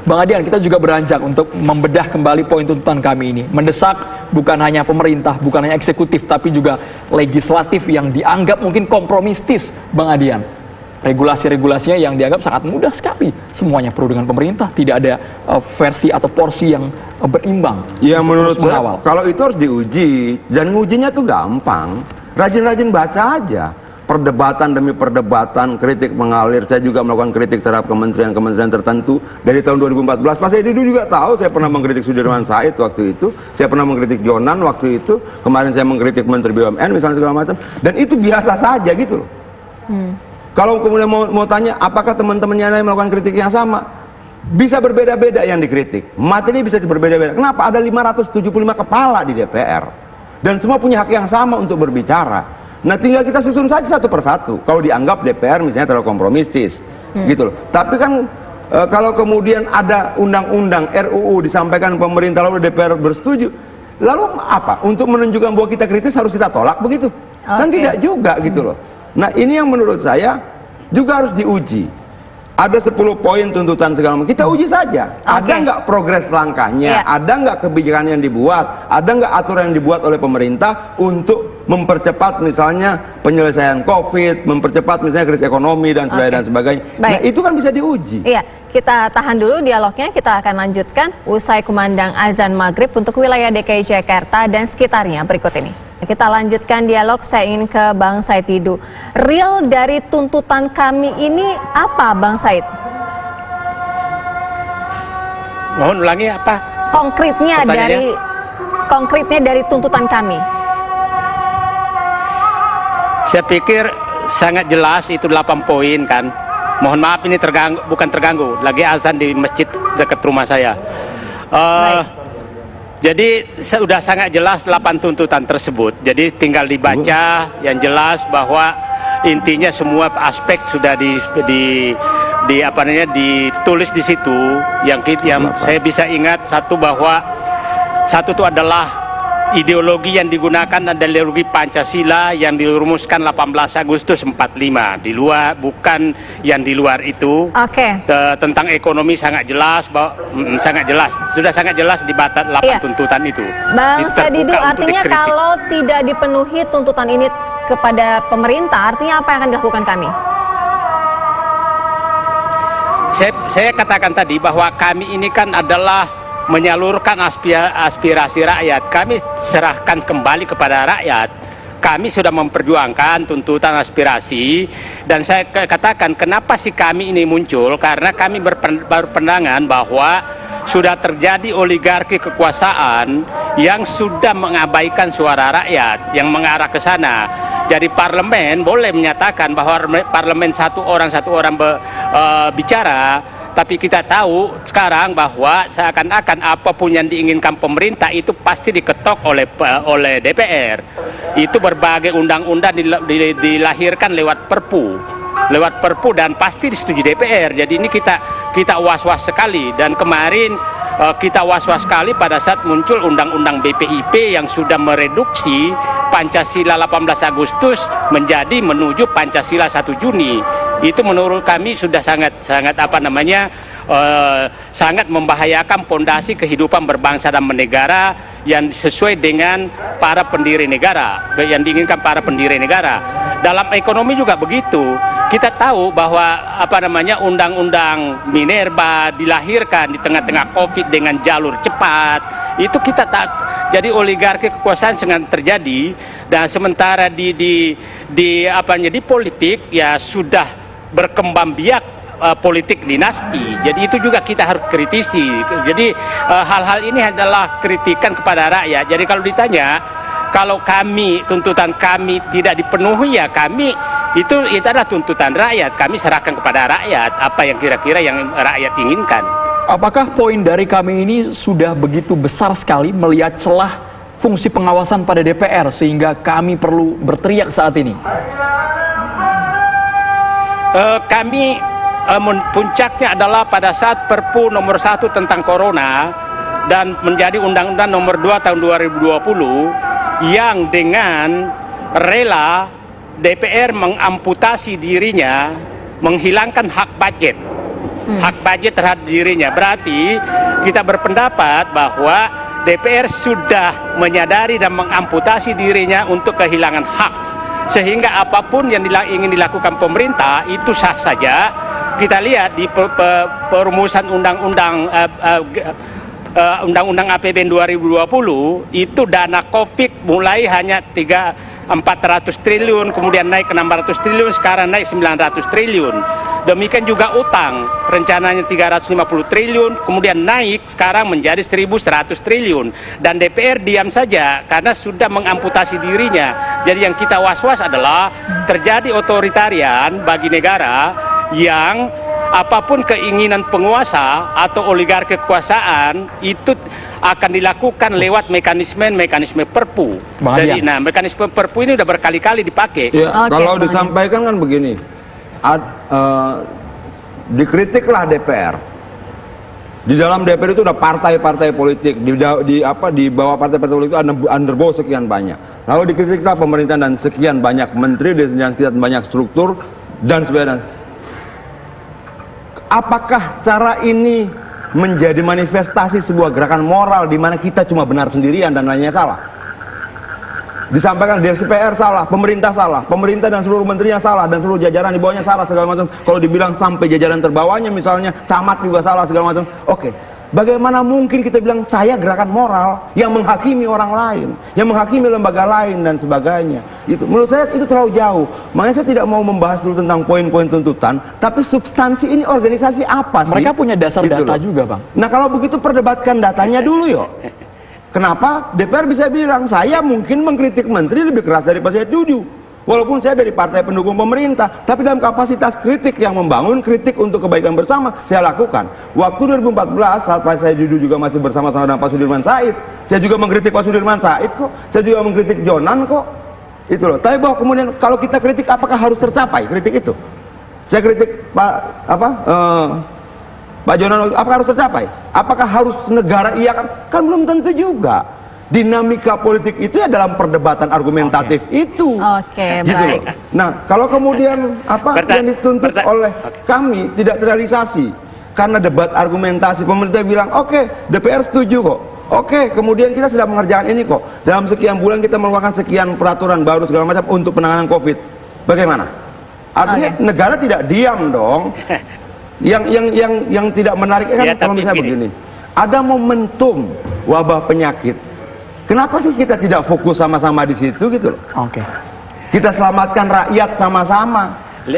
Bang Adian, kita juga beranjak untuk membedah kembali poin tuntutan kami ini. Mendesak bukan hanya pemerintah, bukan hanya eksekutif, tapi juga legislatif yang dianggap mungkin kompromistis, Bang Adian. Regulasi-regulasinya yang dianggap sangat mudah sekali. Semuanya perlu dengan pemerintah, tidak ada versi atau porsi yang berimbang. Ya menurut saya, kalau itu harus diuji, dan ngujinya tuh gampang. Rajin-rajin baca aja. Perdebatan demi perdebatan, kritik mengalir. Saya juga melakukan kritik terhadap kementerian-kementerian tertentu dari tahun 2014. Pas saya dulu juga tahu, saya pernah mengkritik Sudirman Said waktu itu, saya pernah mengkritik Jonan waktu itu, kemarin saya mengkritik Menteri BUMN misalnya segala macam, dan itu biasa saja gitu loh. Kalau kemudian mau tanya, apakah teman-temannya lain melakukan kritik yang sama? Bisa berbeda-beda yang dikritik. Materi bisa berbeda-beda. Kenapa? Ada 575 kepala di DPR, dan semua punya hak yang sama untuk berbicara. Nah tinggal kita susun saja satu persatu. Kalau dianggap DPR misalnya terlalu kompromistis, gitu loh. Tapi kan kalau kemudian ada undang-undang RUU disampaikan pemerintah lalu DPR bersetuju, lalu apa? Untuk menunjukkan bahwa kita kritis harus kita tolak begitu? Kan tidak juga gitu loh. Nah ini yang menurut saya juga harus diuji. Ada 10 poin tuntutan segala macam, kita uji saja. Ada nggak progres langkahnya, ada nggak kebijakan yang dibuat, ada nggak aturan yang dibuat oleh pemerintah untuk mempercepat misalnya penyelesaian COVID, mempercepat misalnya krisis ekonomi dan sebagainya. Nah itu kan bisa diuji. Iya, kita tahan dulu dialognya, kita akan lanjutkan usai kumandang azan maghrib untuk wilayah DKI Jakarta dan sekitarnya berikut ini. Kita lanjutkan dialog, saya ingin ke Bang Said Didu. Real dari tuntutan kami ini apa, Bang Said? Mohon ulangi apa? Konkretnya dari tuntutan kami. Saya pikir sangat jelas itu 8 poin kan. Mohon maaf ini bukan terganggu, lagi azan di masjid dekat rumah saya. Jadi sudah sangat jelas 8 tuntutan tersebut. Jadi tinggal dibaca yang jelas bahwa intinya semua aspek sudah ditulis di situ. Yang saya bisa ingat bahwa satu itu adalah ideologi yang digunakan adalah ideologi Pancasila yang dirumuskan 18 Agustus 45. Di luar, bukan yang di luar itu. Tentang ekonomi sangat jelas, sudah sangat jelas di batas 8 tuntutan itu. Bang Said Didu, artinya kalau tidak dipenuhi tuntutan ini kepada pemerintah, artinya apa yang akan dilakukan kami? Saya katakan tadi bahwa kami ini kan adalah menyalurkan aspirasi rakyat. Kami serahkan kembali kepada rakyat. Kami sudah memperjuangkan tuntutan aspirasi, dan saya katakan kenapa sih kami ini muncul, karena kami berpandangan bahwa sudah terjadi oligarki kekuasaan yang sudah mengabaikan suara rakyat yang mengarah ke sana. Jadi parlemen boleh menyatakan bahwa parlemen satu orang bicara, tapi kita tahu sekarang bahwa seakan-akan apapun yang diinginkan pemerintah itu pasti diketok oleh DPR. Itu berbagai undang-undang dilahirkan lewat perpu dan pasti disetujui DPR. Jadi ini kita was-was sekali, dan kemarin kita was-was sekali pada saat muncul undang-undang BPIP yang sudah mereduksi Pancasila 18 Agustus menuju Pancasila 1 Juni. Itu menurut kami sudah sangat sangat membahayakan pondasi kehidupan berbangsa dan bernegara yang sesuai dengan para pendiri negara, yang diinginkan para pendiri negara. Dalam ekonomi juga begitu. Kita tahu bahwa undang-undang Minerba dilahirkan di tengah-tengah COVID dengan jalur cepat. Itu kita tak, jadi oligarki kekuasaan sedang terjadi, dan sementara di politik ya sudah berkembang biak politik dinasti. Jadi itu juga kita harus kritisi. Jadi hal-hal ini adalah kritikan kepada rakyat. Jadi kalau ditanya, kalau tuntutan kami tidak dipenuhi, ya kami itu adalah tuntutan rakyat. Kami serahkan kepada rakyat apa yang kira-kira yang rakyat inginkan. Apakah poin dari kami ini sudah begitu besar sekali melihat celah fungsi pengawasan pada DPR sehingga kami perlu berteriak saat ini? Puncaknya adalah pada saat Perpu nomor 1 tentang Corona dan menjadi Undang-Undang nomor 2 tahun 2020 yang dengan rela DPR mengamputasi dirinya, menghilangkan hak budget hak budget terhadap dirinya. Berarti kita berpendapat bahwa DPR sudah menyadari dan mengamputasi dirinya untuk kehilangan hak, sehingga apapun yang ingin dilakukan pemerintah itu sah saja. Kita lihat di perumusan undang-undang APBN 2020 itu dana COVID mulai hanya 400 triliun, kemudian naik ke 600 triliun, sekarang naik 900 triliun. Demikian juga utang, rencananya 350 triliun, kemudian naik sekarang menjadi 1.100 triliun. Dan DPR diam saja karena sudah mengamputasi dirinya. Jadi yang kita was-was adalah terjadi otoritarian bagi negara yang apapun keinginan penguasa atau oligarki kekuasaan itu akan dilakukan lewat mekanisme Perpu. Jadi, mekanisme Perpu ini sudah berkali-kali dipakai. Ya, kalau disampaikan kan begini, dikritiklah DPR. Di dalam DPR itu ada partai-partai politik, di bawah partai-partai politik itu ada underbow sekian banyak. Lalu dikritiklah pemerintah dan sekian banyak menteri dan sekian banyak struktur dan sebagainya. Apakah cara ini menjadi manifestasi sebuah gerakan moral di mana kita cuma benar sendirian dan lainnya salah? Disampaikan DPR salah, pemerintah dan seluruh menterinya salah, dan seluruh jajaran di bawahnya salah segala macam. Kalau dibilang sampai jajaran terbawahnya misalnya camat juga salah segala macam. Oke, bagaimana mungkin kita bilang saya gerakan moral yang menghakimi orang lain, yang menghakimi lembaga lain dan sebagainya? Itu menurut saya itu terlalu jauh. Makanya saya tidak mau membahas dulu tentang poin-poin tuntutan, tapi substansi ini organisasi apa sih? Mereka punya dasar gitu data loh. juga, Bang. Nah, kalau begitu perdebatkan datanya dulu yuk. Kenapa DPR bisa bilang saya mungkin mengkritik menteri lebih keras daripada saya tuduh? Walaupun saya dari partai pendukung pemerintah, tapi dalam kapasitas kritik yang membangun, kritik untuk kebaikan bersama, saya lakukan. Waktu 2014, saat saya juga masih bersama-sama dengan Pak Sudirman Said, saya juga mengkritik Pak Sudirman Said kok, saya juga mengkritik Jonan kok, itu loh. Tapi bahwa kemudian kalau kita kritik, apakah harus tercapai kritik itu? Saya kritik Pak Jonan, apakah harus tercapai? Apakah harus negara iya kan? Kan belum tentu juga. Dinamika politik itu ya dalam perdebatan argumentatif itu. Oke, Gitu baik. loh. Nah, kalau kemudian yang dituntut oleh kami tidak terrealisasi karena debat argumentasi, pemerintah bilang oke, DPR setuju kok. Oke, kemudian kita sedang mengerjakan ini kok. Dalam sekian bulan kita mengeluarkan sekian peraturan baru segala macam untuk penanganan COVID. Bagaimana? Artinya negara tidak diam dong. Yang tidak menarik kan Ya, kalau misalnya begini, ada momentum wabah penyakit. Kenapa sih kita tidak fokus sama-sama di situ gitu loh? Oke. Kita selamatkan rakyat sama-sama,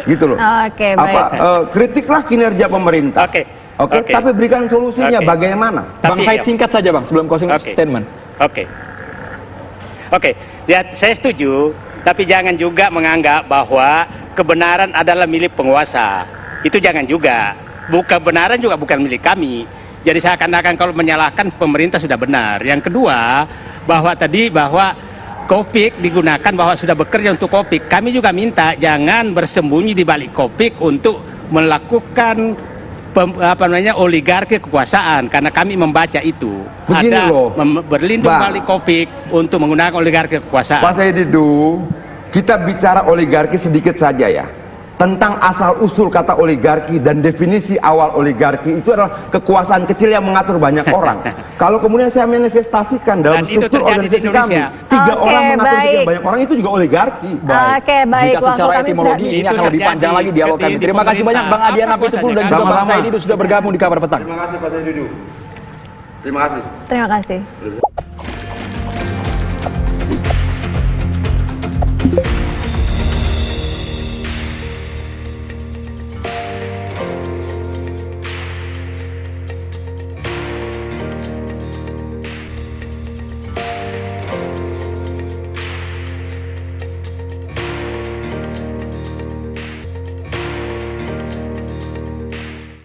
gitu loh. Oke, baik. Kritiklah kinerja pemerintah. Oke, tapi berikan solusinya bagaimana? Bang Said singkat saja, Bang, sebelum closing statement. Oke. Ya, saya setuju, tapi jangan juga menganggap bahwa kebenaran adalah milik penguasa. Itu jangan juga. Kebenaran juga bukan milik kami. Jadi seakan-akan kalau menyalahkan pemerintah sudah benar. Yang kedua, bahwa COVID digunakan bahwa sudah bekerja untuk COVID. Kami juga minta jangan bersembunyi di balik COVID untuk melakukan oligarki kekuasaan, karena kami membaca itu. Begini loh, berlindung balik COVID untuk menggunakan oligarki kekuasaan. Pak Saididu, kita bicara oligarki sedikit saja ya. Tentang asal-usul kata oligarki dan definisi awal oligarki itu adalah kekuasaan kecil yang mengatur banyak orang. Kalau kemudian saya manifestasikan dalam struktur organisasi kami, 3 orang mengatur sekian banyak orang, itu juga oligarki. Oke, baik. Jika secara etimologi ini akan lebih panjang lagi dialog kami. Terima kasih banyak Bang Adian Apitupulu dan juga Bang Saididu sudah bergabung di Kabar Petang. Terima kasih Pak Saididu. Terima kasih. Terima kasih.